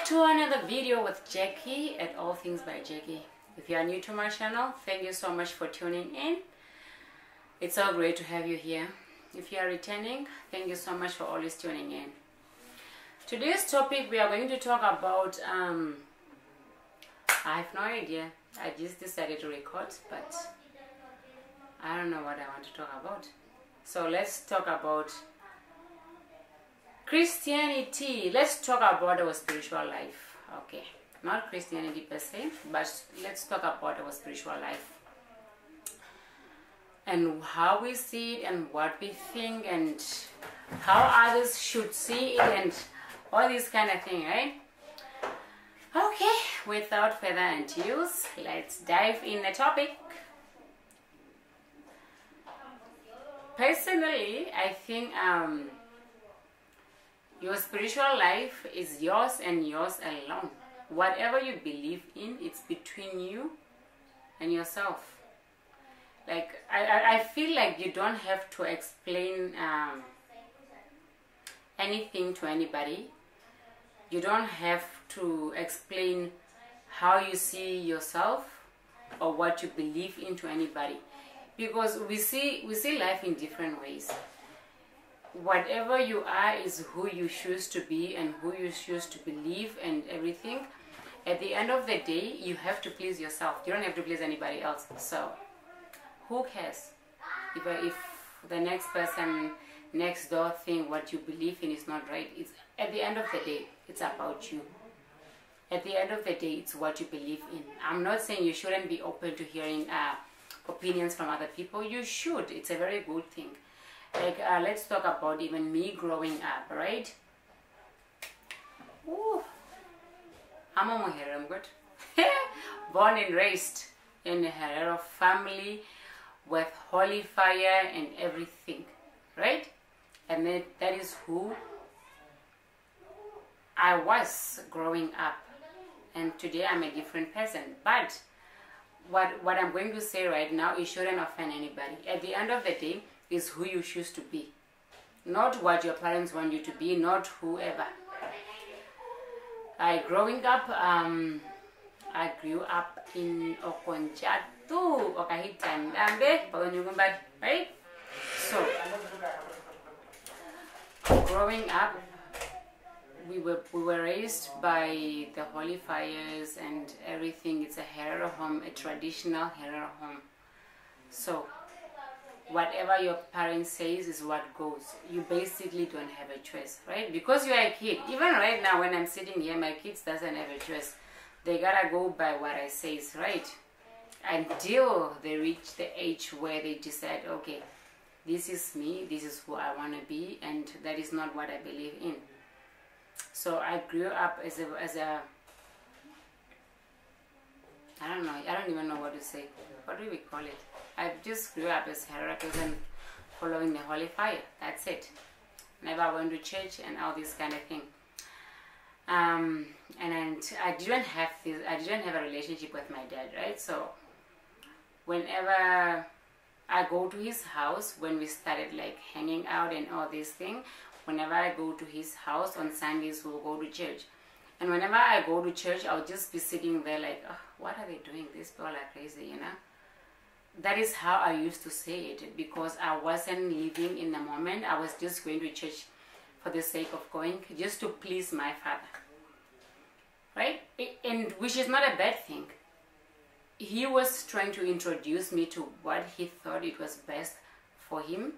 to another video with Jackie at All Things by Jackie. If you are new to my channel, thank you so much for tuning in. It's so great to have you here. If you are returning, thank you so much for always tuning in. Today's topic, we are going to talk about I have no idea. I just decided to record, but I don't know what I want to talk about. So let's talk about Christianity. Let's talk about our spiritual life. Okay, not Christianity per se, but let's talk about our spiritual life and how we see it and what we think and how others should see it and all this kind of thing, right? Okay, without further ado, let's dive in the topic. Personally, I think your spiritual life is yours and yours alone. Whatever you believe in, it's between you and yourself. Like, I feel like you don't have to explain anything to anybody. You don't have to explain how you see yourself or what you believe in to anybody, because we see life in different ways. Whatever you are is who you choose to be and who you choose to believe and everything. At the end of the day, you have to please yourself. You don't have to please anybody else. So who cares if the next person next door think what you believe in is not right? It's at the end of the day, it's about you. At the end of the day, it's what you believe in. I'm not saying you shouldn't be open to hearing opinions from other people. You should. It's a very good thing. Like, let's talk about even me growing up, right? Ooh, I'm a Herero, good. Born and raised in a Herero family with holy fire and everything, right? And that is who I was growing up. And today I'm a different person. But what I'm going to say right now, it shouldn't offend anybody. At the end of the day, is who you choose to be, not what your parents want you to be, not whoever. Growing up, I grew up in Okonjatu, right? So, growing up, we were raised by the holy fires and everything. It's a Herero home, a traditional Herero home. So whatever your parents says is what goes. You basically don't have a choice, right? Because you are a kid. Even right now when I'm sitting here, my kids doesn't have a choice. They gotta go by what I say, right? Until they reach the age where they decide, okay, this is me, this is who I want to be, and that is not what I believe in. So I grew up as a I don't know, I don't even know what to say. What do we call it? I just grew up as a Herero person following the holy fire. That's it. Never went to church and all this kind of thing. And I didn't have a relationship with my dad, right? So whenever I go to his house, when we started like hanging out and all these things, whenever I go to his house on Sundays, we'll go to church. And whenever I go to church, I'll just be sitting there like, oh, what are they doing? These people are crazy, you know? That is how I used to say it, because I wasn't living in the moment. I was just going to church for the sake of going, just to please my father, right? And which is not a bad thing. He was trying to introduce me to what he thought it was best for him,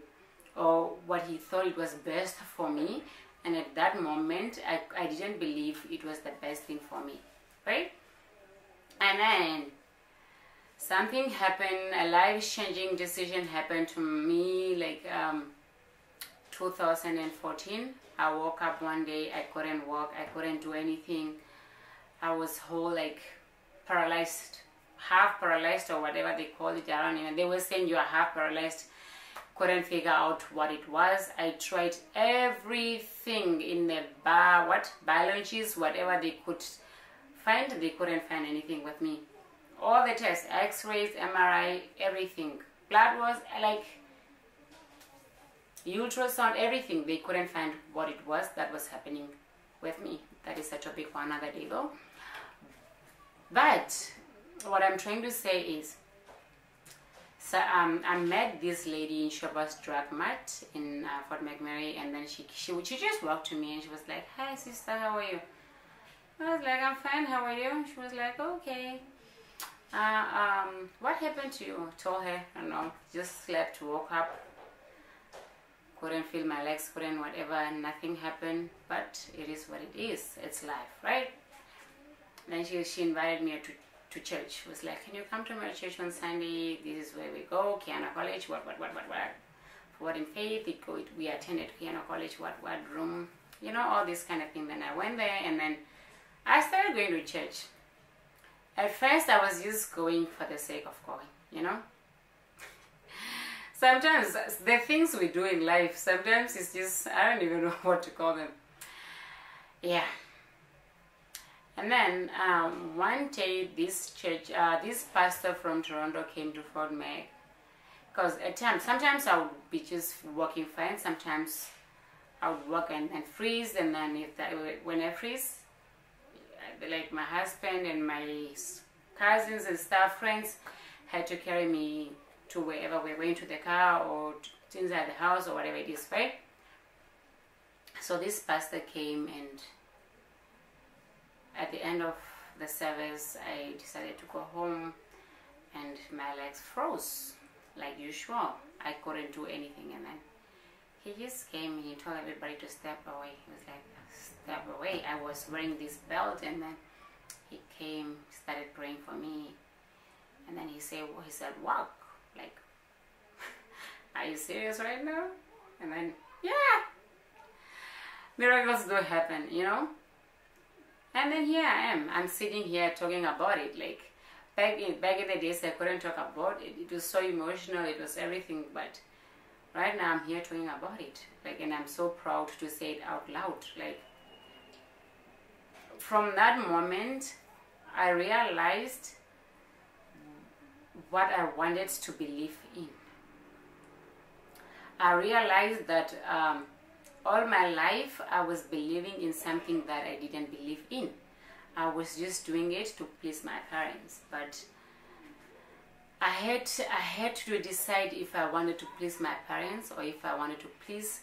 or what he thought it was best for me. And at that moment, I didn't believe it was the best thing for me, right? And then something happened, a life-changing decision happened to me, like 2014. I woke up one day, I couldn't walk, I couldn't do anything. I was whole, like, paralyzed, half paralyzed or whatever they call it. I don't know. They were saying you are half paralyzed. Couldn't figure out what it was. I tried everything in the biologists, whatever they could find. They couldn't find anything with me. All the tests, x-rays, MRI, everything. Blood was like ultrasound, everything. They couldn't find what it was that was happening with me. That is a topic for another day though. But what I'm trying to say is, so I met this lady in Shoppers Drug Mart in Fort McMurray, and then she just walked to me and she was like, "Hi sister, how are you?" I was like, "I'm fine, how are you?" She was like, "Okay. What happened to you?" I told her, I don't know, just slept, woke up, couldn't feel my legs, couldn't whatever, nothing happened, but it is what it is. It's life, right? Then she invited me to church. She was like, "Can you come to my church on Sunday? This is where we go, Kiana College, what. Forward in Faith, we attended Kiana College, what room, you know, all this kind of thing." Then I went there, and then I started going to church. At first, I was just going for the sake of going, you know. Sometimes the things we do in life, sometimes it's just, I don't even know what to call them. Yeah. And then one day, this pastor from Toronto came to Fort Mac. Because at times, sometimes I would be just walking fine, sometimes I would walk and freeze, and then when I freeze, like my husband and my cousins and staff friends had to carry me to wherever we're going, to the car or inside the house or whatever it is, right? So this pastor came, and at the end of the service, I decided to go home, and my legs froze like usual. I couldn't do anything, and then he just came and he told everybody to step away. He was like, "Step away." I was wearing this belt, and then he came, started praying for me, and then he said, "Walk." Like, "Are you serious right now?" And then, yeah, miracles do happen, you know. And then here I am. I'm sitting here talking about it. Like back in the days, I couldn't talk about it. It was so emotional. It was everything. But right now, I'm here talking about it. Like, and I'm so proud to say it out loud. Like, from that moment, I realized what I wanted to believe in. I realized that all my life I was believing in something that I didn't believe in. I was just doing it to please my parents, but I had to decide if I wanted to please my parents or if I wanted to please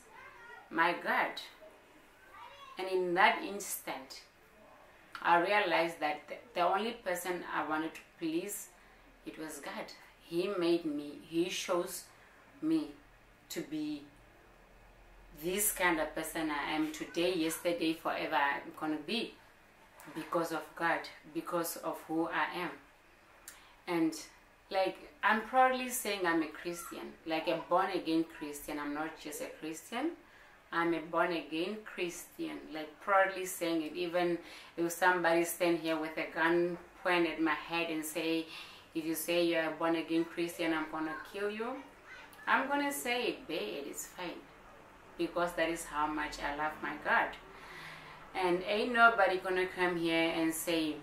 my God. And in that instant, I realized that the only person I wanted to please, it was God. He made me. He chose me to be this kind of person I am today, yesterday, forever. I'm going to be because of God, because of who I am. And like, I'm proudly saying I'm a Christian, like a born-again Christian. I'm not just a Christian, I'm a born-again Christian, like proudly saying it. Even if somebody stand here with a gun pointed at my head and say, "If you say you're a born-again Christian, I'm going to kill you," I'm going to say, "Babe, it's fine." Because that is how much I love my God. And ain't nobody gonna come here and say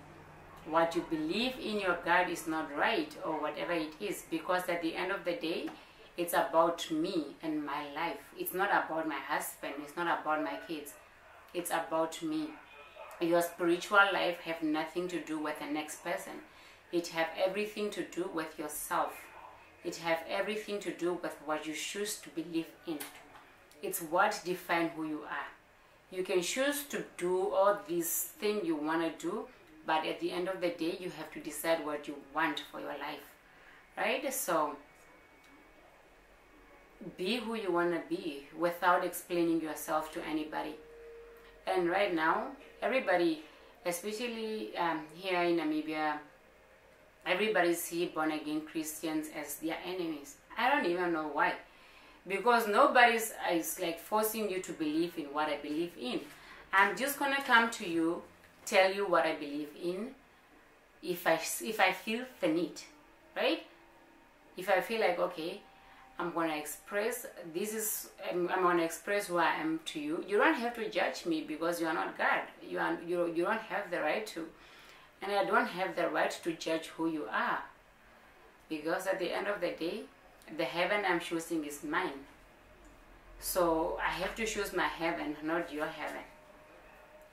what you believe in your God is not right or whatever it is, because at the end of the day, it's about me and my life. It's not about my husband, it's not about my kids, it's about me. Your spiritual life have nothing to do with the next person. It have everything to do with yourself. It have everything to do with what you choose to believe in. It's what defines who you are. You can choose to do all these things you want to do, but at the end of the day, you have to decide what you want for your life, right? So, be who you want to be without explaining yourself to anybody. And right now, everybody, especially here in Namibia, everybody see born-again Christians as their enemies. I don't even know why. Because nobody is like forcing you to believe in what I believe in. I'm just gonna come to you, tell you what I believe in, if I feel the need, right? If I feel like, okay, I'm gonna express I'm gonna express who I am to you. You don't have to judge me because you are not God. You don't have the right to, and I don't have the right to judge who you are, because at the end of the day, the heaven I'm choosing is mine. So I have to choose my heaven, not your heaven.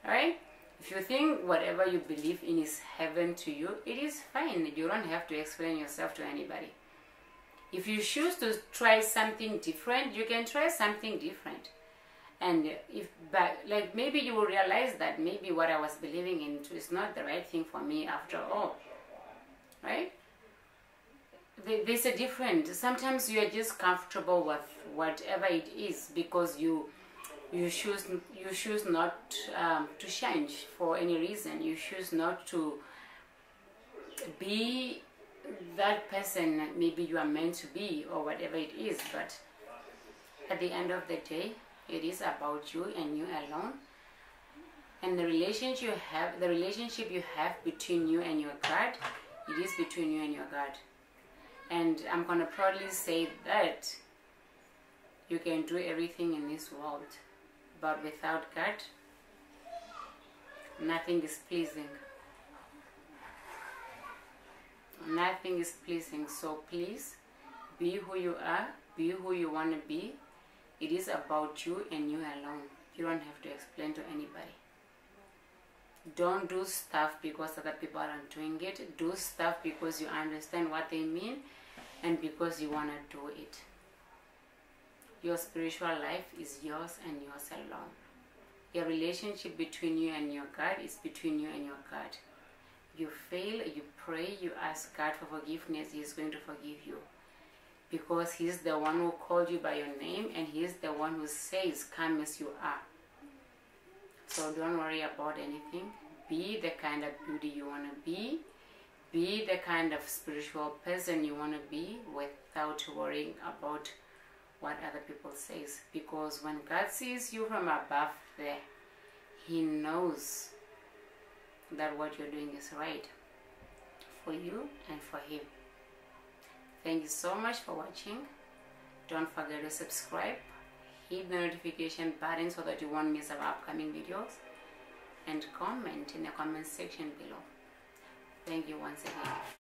Alright? If you think whatever you believe in is heaven to you, it is fine. You don't have to explain yourself to anybody. If you choose to try something different, you can try something different. And like maybe you will realize that maybe what I was believing in is not the right thing for me after all. Right? There's a difference. Sometimes you are just comfortable with whatever it is because you choose not to change for any reason. You choose not to be that person maybe you are meant to be or whatever it is. But at the end of the day, it is about you and you alone. And the relationship you have between you and your God, it is between you and your God. And I'm gonna proudly say that you can do everything in this world, but without God, nothing is pleasing. Nothing is pleasing. So please, be who you are, be who you want to be. It is about you and you alone. You don't have to explain to anybody. Don't do stuff because other people aren't doing it. Do stuff because you understand what they mean and because you want to do it. Your spiritual life is yours and yours alone. Your relationship between you and your God is between you and your God. You fail, you pray, you ask God for forgiveness, He is going to forgive you. Because He is the one who called you by your name and He is the one who says, come as you are. So don't worry about anything. Be the kind of beauty you want to be. Be the kind of spiritual person you want to be without worrying about what other people says. Because when God sees you from above there, He knows that what you're doing is right for you and for Him. Thank you so much for watching. Don't forget to subscribe, hit the notification button so that you won't miss our upcoming videos, and comment in the comment section below. Thank you once again.